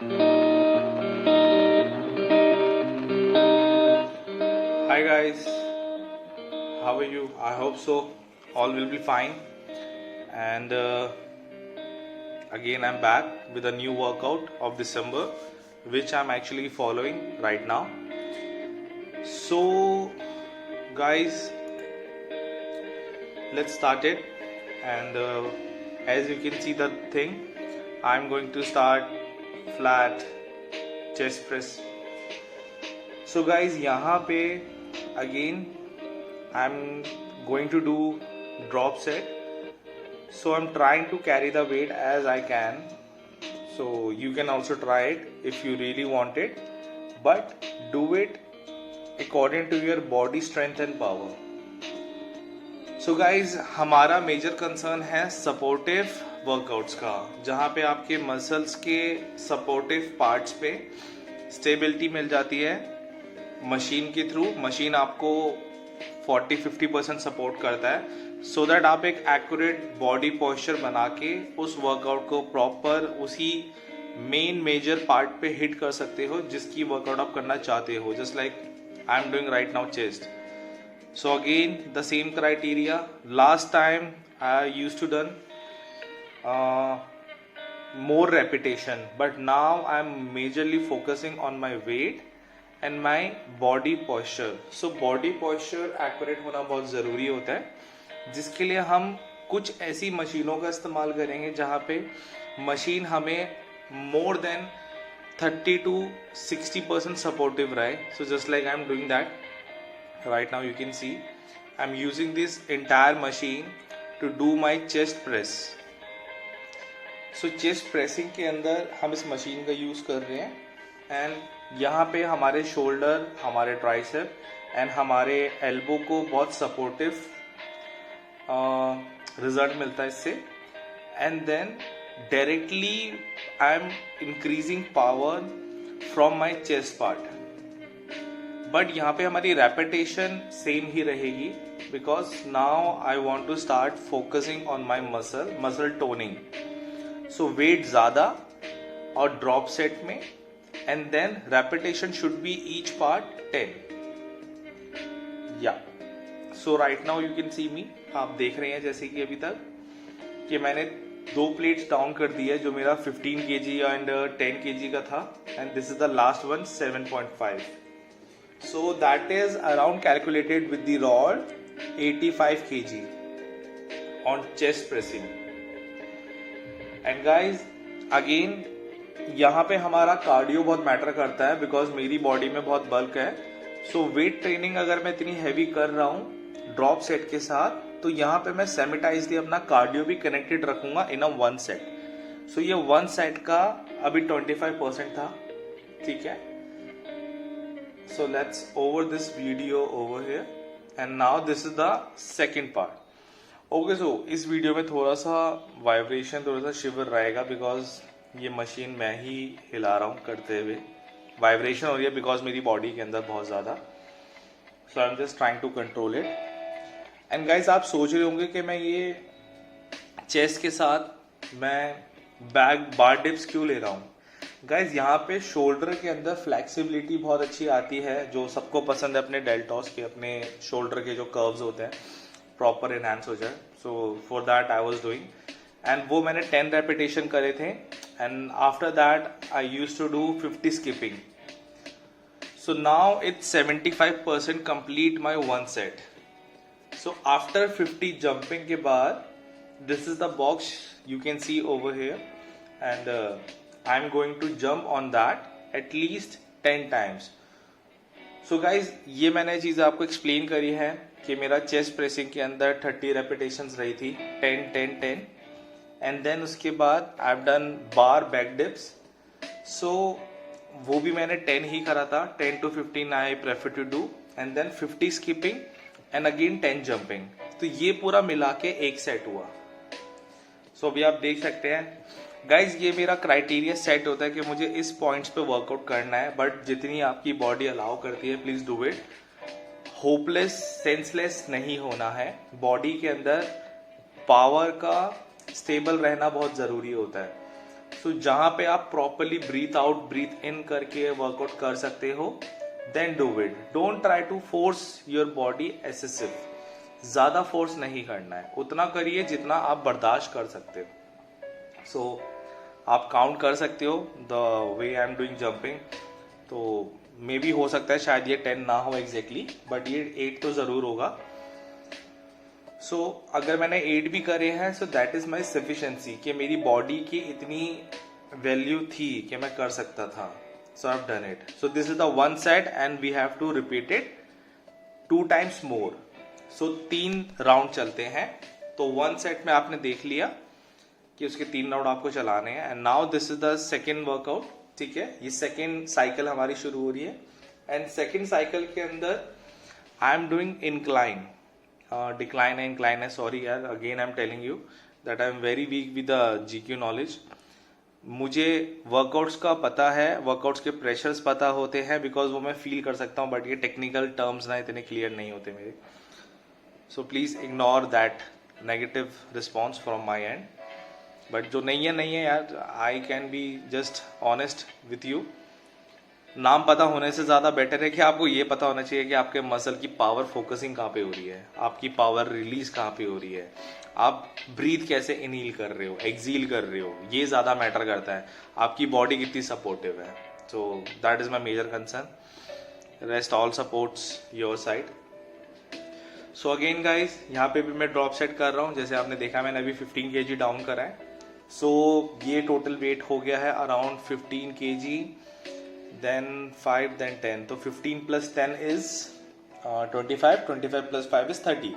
Hi guys, how are you? I hope so. All will be fine. And again, I'm back with a new workout of December, which I'm actually following right now. So, guys, let's start it. And as you can see, the thing, I'm going to start flat chest press. So, guys, यहाँ पे again I'm going to do drop set. So I'm trying to carry the weight as I can. So you can also try it if you really want it, but do it according to your body strength and power. So guys, हमारा major concern है supportive workouts का, जहाँ पे आपके muscles के supportive parts पे stability मिल जाती है मशीन के थ्रू. मशीन आपको 40-50% सपोर्ट करता है, सो दैट आप एक एक्यूरेट बॉडी पोस्चर बना के उस वर्कआउट को प्रॉपर उसी मेन मेजर पार्ट पे हिट कर सकते हो जिसकी वर्कआउट आप करना चाहते हो. Just like I am doing right now chest. So again the same criteria. Last time I used to done more repetition, but now I'm majorly focusing on my weight and my body posture. So body posture accurate होना बहुत ज़रूरी होता है, जिसके लिए हम कुछ ऐसी मशीनों का इस्तेमाल करेंगे जहाँ पे मशीन हमें more than 30 to 60% supportive रहे. So just like I'm doing that right now, you can see I'm using this entire machine to do my chest press. So chest pressing के अंदर हम इस मशीन का यूज़ कर रहे हैं, एंड यहाँ पे हमारे शोल्डर, हमारे ट्राइसेप एंड हमारे एल्बो को बहुत सपोर्टिव रिजल्ट मिलता है इससे. And then directly I am increasing power from my chest part. But यहाँ पे हमारी रेपिटेशन सेम ही रहेगी, because now I want to start focusing on my muscle toning. So weight ज़्यादा और ड्रॉप सेट में, and then repetition should be each part 10. Yeah so right now you can see me. आप देख रहे हैं जैसे कि अभी तक कि मैंने 2 प्लेट्स डाउन कर दी है, जो मेरा 15 kg एंड 10 kg का था, and this is the last one 7.5. So that is around calculated with the rod 85 kg on chest pressing. And guys again यहाँ पे हमारा कार्डियो बहुत मैटर करता है, बिकॉज मेरी बॉडी में बहुत बल्क है. सो वेट ट्रेनिंग अगर मैं इतनी हैवी कर रहा हूँ ड्रॉप सेट के साथ, तो यहाँ पे मैं सेमिटाइजली अपना कार्डियो भी कनेक्टेड रखूंगा इन अ 1 सेट. सो ये 1 सेट का अभी 25% था, ठीक है. So let's over this video over here, and now this is the second part. Okay, so इस वीडियो में थोड़ा सा वाइब्रेशन, थोड़ा सा शिवर रहेगा, बिकॉज ये मशीन मैं ही हिला रहा हूँ करते हुए. वाइब्रेशन हो रही है बिकॉज मेरी बॉडी के अंदर बहुत ज़्यादा. So I am just trying to control it. And guys आप सोच रहे होंगे कि मैं ये चेस्ट के साथ मैं बैक बार डिप्स क्यों ले रहा हूँ. गाइज यहाँ पे शोल्डर के अंदर फ्लेक्सिबिलिटी बहुत अच्छी आती है, जो सबको पसंद है अपने डेल्टॉस के, अपने शोल्डर के जो कर्व्स होते हैं प्रॉपर एनहांस हो जाए. So for that I was doing, and वो मैंने 10 रेपिटेशन करे थे, and after that I use to do 50 skipping. So now it's 75% complete my 1 set. So after 50 jumping के बाद this is the box you can see over here, and I am going to jump on that at least 10 times. So guys ये मैंने चीज़ आपको explain करी है कि मेरा chest pressing के अंदर 30 रेपिटेशंस रही थी, 10-10-10, एंड देन उसके बाद I have done bar back dips. So वो भी मैंने 10 ही करा था, 10 to 15 I prefer to do, and then 50 skipping and again 10 jumping. तो ये पूरा मिला के एक सेट हुआ. सो अभी आप देख सकते हैं गाइज, ये मेरा क्राइटेरिया सेट होता है कि मुझे इस पॉइंट्स पे वर्कआउट करना है, बट जितनी आपकी बॉडी अलाउ करती है please do it. Hopeless, senseless नहीं होना है. बॉडी के अंदर पावर का स्टेबल रहना बहुत ज़रूरी होता है. सो जहां पे आप properly breathe out breathe in करके वर्कआउट कर सकते हो, then do it. Don't try to force your body excessive. ज्यादा फोर्स नहीं करना है, उतना करिए जितना आप बर्दाश्त कर सकते हो. सो आप काउंट कर सकते हो the way I am doing jumping. तो मे बी हो सकता है शायद ये 10 ना हो एग्जैक्टली, बट ये 8 तो जरूर होगा. सो अगर मैंने 8 भी करे हैं, so that is my sufficiency कि मेरी बॉडी की इतनी वैल्यू थी कि मैं कर सकता था. So I have done it. So this is the one set and we have to repeat it 2 times मोर. सो 3 राउंड चलते हैं. तो 1 सेट में आपने देख लिया कि उसके 3 राउंड आपको चलाने हैं. And now this is the second workout. ठीक है, ये सेकेंड साइकिल हमारी शुरू हो रही है. एंड सेकेंड साइकिल के अंदर आई एम डूइंग इंक्लाइन. डिक्लाइन है, इंक्लाइन है, सॉरी यार, again I am telling you that I am very weak with the GQ knowledge. मुझे वर्कआउट्स का पता है, वर्कआउट्स के प्रेशर्स पता होते हैं बिकॉज वो मैं फील कर सकता हूँ, बट ये टेक्निकल टर्म्स ना इतने क्लियर नहीं होते मेरे. So please ignore that negative response from my and. But जो नहीं है यार, I can be just honest with you. नाम पता होने से ज़्यादा बेटर है कि आपको ये पता होना चाहिए कि आपके मसल की पावर फोकसिंग कहाँ पे हो रही है, आपकी पावर रिलीज कहाँ पे हो रही है, आप ब्रीथ कैसे इनहील कर रहे हो, एक्सील कर रहे हो, ये ज़्यादा मैटर करता है. आपकी बॉडी कितनी सपोर्टिव है. So that is my major concern. Rest all supports your side. So again guys, यहाँ पे भी मैं ड्रॉप सेट कर रहा हूँ. जैसे आपने देखा मैंने अभी 15 kg डाउन करा है. सो ये टोटल वेट हो गया है अराउंड 15 kg, then 5, then 10. तो 15 plus 10 is 25. 25 plus 5 is 30.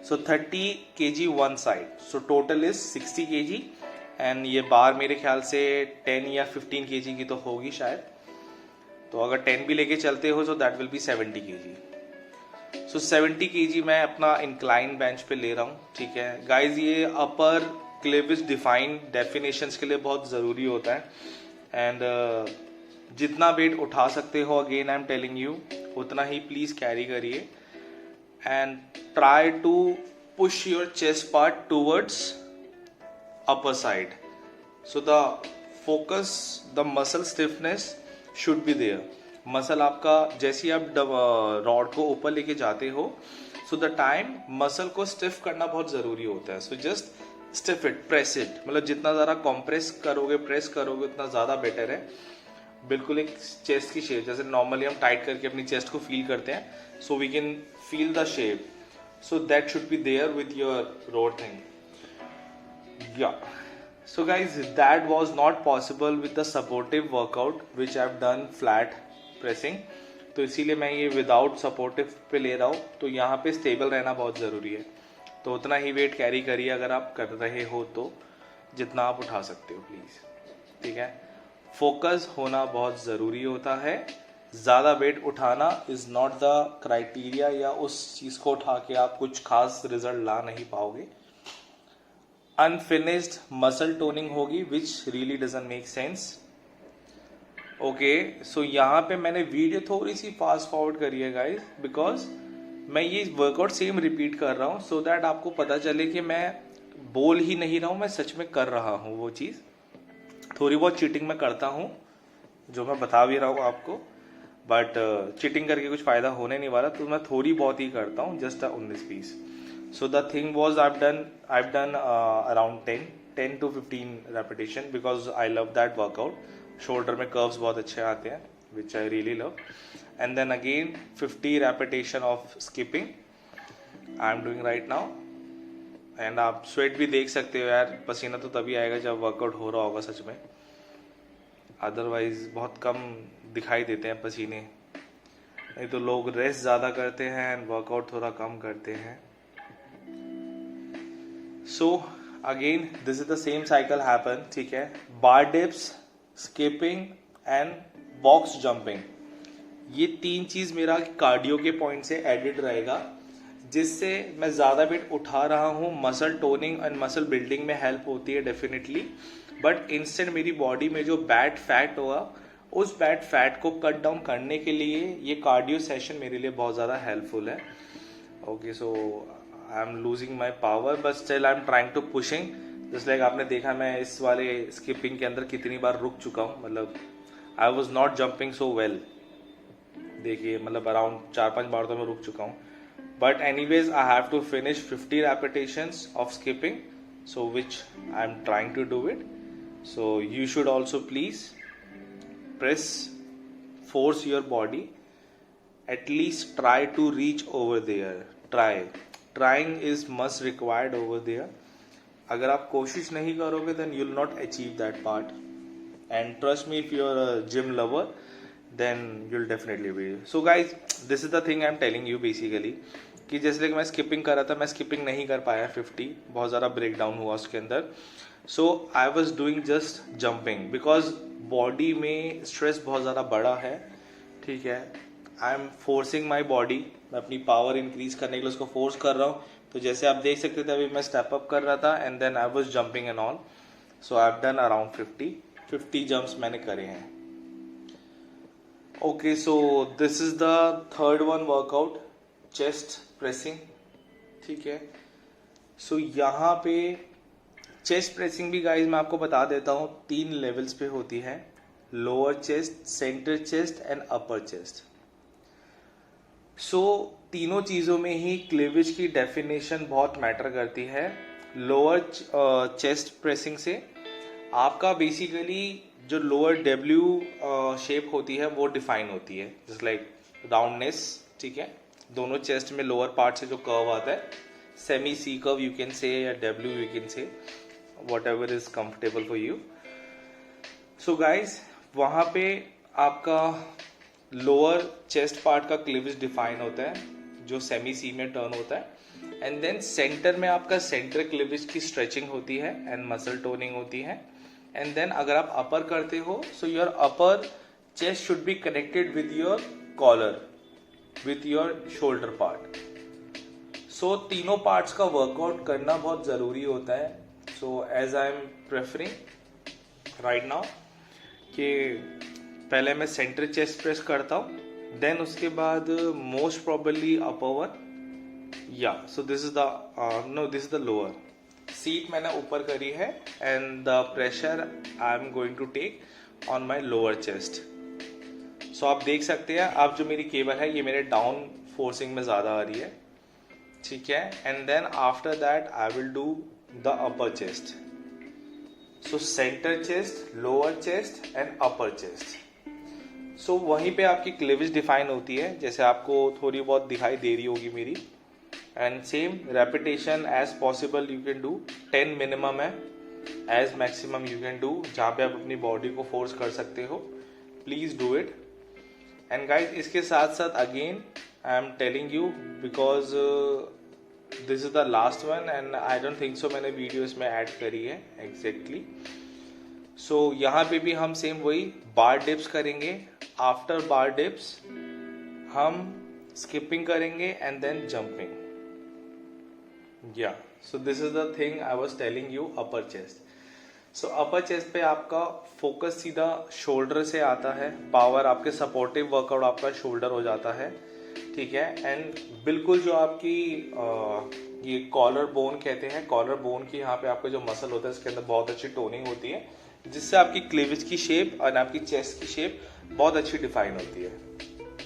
So 30 kg one side. So total is 60 kg. And ये बार मेरे ख्याल से 10 या 15 kg की तो होगी शायद. तो अगर 10 भी लेके चलते हो so that will be 70 kg. So 70 kg मैं अपना इंक्लाइन बेंच पे ले रहा हूँ. ठीक है गाइज, ये अपर क्लेविज डिफाइन डेफिनेशंस के लिए बहुत ज़रूरी होता है. एंड जितना वेट उठा सकते हो, again I am telling you, उतना ही प्लीज कैरी करिए. And try to push your chest part towards upper side. So the focus, the muscle stiffness should be there. Muscle आपका जैसे ही आप रॉड को ऊपर लेके जाते हो, सो द टाइम मसल को स्टिफ करना बहुत जरूरी होता है. So just stiff it, press it. मतलब जितना ज़्यादा कॉम्प्रेस करोगे, प्रेस करोगे, उतना ज़्यादा बेटर है. बिल्कुल एक चेस्ट की शेप, जैसे नॉर्मली हम टाइट करके अपनी चेस्ट को फील करते हैं, so we can feel the shape. So that should be there with your road thing. Yeah so guys, that was not possible with the supportive workout which I have done flat pressing. तो इसीलिए मैं ये without supportive पे ले रहा हूँ. तो यहाँ पे स्टेबल रहना बहुत ज़रूरी है. तो उतना ही वेट कैरी करिए अगर आप कर रहे हो तो, जितना आप उठा सकते हो प्लीज़. ठीक है, फोकस होना बहुत ज़रूरी होता है. ज़्यादा वेट उठाना इज़ नॉट द क्राइटेरिया, या उस चीज़ को उठा के आप कुछ खास रिजल्ट ला नहीं पाओगे. अनफिनिश्ड मसल टोनिंग होगी which really doesn't make sense. Okay, so यहाँ पे मैंने वीडियो थोड़ी सी फास्ट फॉरवर्ड करी है गाइज, बिकॉज मैं ये वर्कआउट सेम रिपीट कर रहा हूँ सो दैट आपको पता चले कि मैं बोल ही नहीं रहा हूँ, मैं सच में कर रहा हूँ वो चीज़. थोड़ी बहुत चीटिंग मैं करता हूँ, जो मैं बता भी रहा हूँ आपको, बट चीटिंग करके कुछ फ़ायदा होने नहीं वाला. तो मैं थोड़ी बहुत ही करता हूँ, just on this piece. So the thing was I have done around 10 to 15 repetition because I love that workout. Shoulder में कर्व्स बहुत अच्छे आते हैं which I really love. And then again 50 repetition of skipping I am doing right now. And आप sweat भी देख सकते हो यार, पसीना तो तभी आएगा जब वर्कआउट हो रहा होगा सच में, अदरवाइज बहुत कम दिखाई देते हैं पसीने. नहीं तो लोग रेस्ट ज़्यादा करते हैं एंड वर्कआउट थोड़ा कम करते हैं. So again this is the same cycle happen. ठीक है, bar dips, skipping and box jumping, ये 3 चीज़ मेरा कार्डियो के पॉइंट से एडिड रहेगा, जिससे मैं ज़्यादा वेट उठा रहा हूँ. Muscle toning and muscle building में हेल्प होती है डेफिनेटली, बट इंस्टेंट मेरी बॉडी में जो बैड फैट होगा, उस बैड फैट को कट डाउन करने के लिए ये कार्डियो सेशन मेरे लिए बहुत ज़्यादा हेल्पफुल है. Okay, so I am losing my power but still I am trying to pushing. Just like आपने देखा मैं इस वाले स्किपिंग के अंदर कितनी बार रुक चुका हूँ, मतलब I was not jumping so well, देखिए मतलब अराउंड 4-5 बार तो मैं रुक चुका हूँ. But anyways I have to finish 50 repetitions of skipping, so which I am trying to do it. So you should also please press, force your body, at least try to reach over there. Trying is must required over there. अगर आप कोशिश नहीं करोगे then you'll not achieve that part, and trust me, if you're a gym lover then you'll definitely be. So guys, this is the thing I'm telling you basically, कि जैसे कि मैं skipping कर रहा था, मैं स्किपिंग नहीं कर पाया 50, बहुत ज़्यादा ब्रेक डाउन हुआ उसके अंदर. So I was doing just jumping because body में स्ट्रेस बहुत ज़्यादा बड़ा है, ठीक है. I am forcing my body, मैं अपनी पावर इंक्रीज करने के लिए उसको फोर्स कर रहा हूँ. तो जैसे आप देख सकते थे अभी मैं स्टेप अप कर रहा था and then I was jumping and all. So I have done around 50 jumps मैंने करे हैं. Okay, so this is the third one workout, chest pressing, ठीक है. सो यहाँ पे चेस्ट प्रेसिंग भी गाइज मैं आपको बता देता हूँ 3 लेवल्स पे होती है, lower chest, centre chest and upper chest. So तीनों चीज़ों में ही क्लीवेज की डेफिनेशन बहुत मैटर करती है. लोअर चेस्ट प्रेसिंग से आपका बेसिकली जो लोअर डब्ल्यू शेप होती है वो डिफाइन होती है, जस्ट लाइक राउंडनेस, ठीक है. दोनों चेस्ट में लोअर पार्ट से जो कर्व आता है, semi C curve you can say या W you can say, whatever is comfortable for you. So guys, वहाँ पे आपका लोअर चेस्ट पार्ट का क्लीवेज डिफाइन होता है जो सेमी सी में टर्न होता है, एंड देन सेंटर में आपका सेंटर क्लीवेज की स्ट्रेचिंग होती है एंड मसल टोनिंग होती है. एंड देन अगर आप अपर करते हो so your upper chest should be connected with your collar, with your shoulder part. So तीनों पार्ट्स का वर्कआउट करना बहुत ज़रूरी होता है. So as I am preferring right now कि पहले मैं सेंटर चेस्ट प्रेस करता हूँ, देन उसके बाद most probably upper one, yeah so this is the lower. Seat मैंने ऊपर करी है and the pressure I am going to take on my lower chest. So आप देख सकते हैं अब जो मेरी केबल है ये मेरे डाउन फोर्सिंग में ज़्यादा आ रही है, ठीक है. And then after that I will do the upper chest. So center chest, lower chest and upper chest. So वहीं पे आपकी क्लीवेज डिफाइन होती है, जैसे आपको थोड़ी बहुत दिखाई दे रही होगी मेरी. And same repetition as possible you can do, 10 minimum है, as maximum you can do, जहाँ पे आप अपनी बॉडी को फोर्स कर सकते हो. Please do it. And guys इसके साथ साथ again I am telling you because this is the last one and I don't think so मैंने वीडियो इसमें ऐड करी है एग्जैक्टली. सो यहाँ पे भी हम सेम वही बार डिप्स करेंगे. आफ्टर बार डिप्स हम स्किपिंग करेंगे एंड देन जंपिंग. या so this is the thing I was telling you. Upper chest, so upper chest पे आपका फोकस सीधा शोल्डर से आता है, पावर आपके सपोर्टिव वर्कआउट आपका शोल्डर हो जाता है, ठीक है. एंड बिल्कुल जो आपकी ये कॉलर बोन कहते हैं, कॉलर बोन की यहाँ पे आपका जो मसल होता है इसके अंदर बहुत अच्छी टोनिंग होती है, जिससे आपकी क्लीवेज की शेप और आपकी चेस्ट की शेप बहुत अच्छी डिफाइन होती है,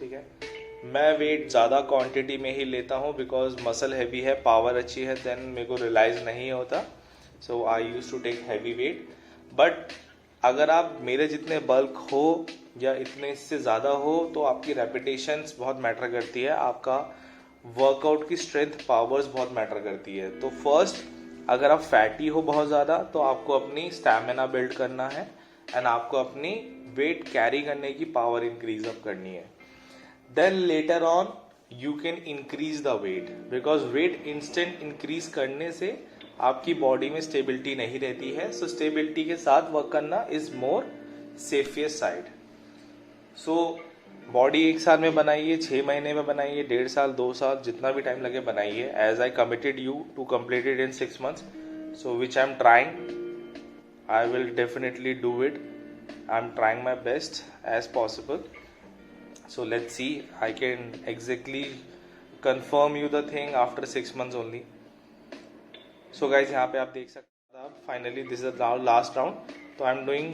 ठीक है. मैं वेट ज़्यादा क्वांटिटी में ही लेता हूँ बिकॉज मसल हैवी है, पावर अच्छी है, देन मेरे को रियलाइज नहीं होता. So I use to take heavy weight. But अगर आप मेरे जितने बल्क हो या इतने इससे ज़्यादा हो तो आपकी रेपिटेशंस बहुत मैटर करती है, आपका वर्कआउट की स्ट्रेंथ पावर्स बहुत मैटर करती है. तो फर्स्ट अगर आप फैटी हो बहुत ज़्यादा तो आपको अपनी स्टैमिना बिल्ड करना है एंड आपको अपनी वेट कैरी करने की पावर इंक्रीज अप करनी है. Then later on you can increase the weight because weight instant increase करने से आपकी बॉडी में स्टेबिलिटी नहीं रहती है. सो स्टेबिलिटी के साथ वर्क करना is more safest side. So body 1 साल में बनाइए, 6 महीने में बनाइए, 1.5 साल 2 साल जितना भी टाइम लगे बनाइए. As I committed you to complete it in 6 months, so which I am trying. I will definitely do it. I am trying my best as possible. So let's see, I can exactly confirm you the thing after 6 months only. So guys यहाँ पे आप देख सकते Finally, this is the last round. So I'm doing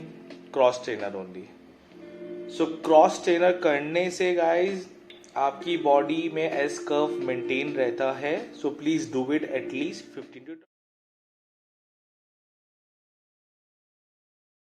cross trainer only. So cross trainer करने से guys आपकी body में S curve maintain रहता है. So please do it at least 15 to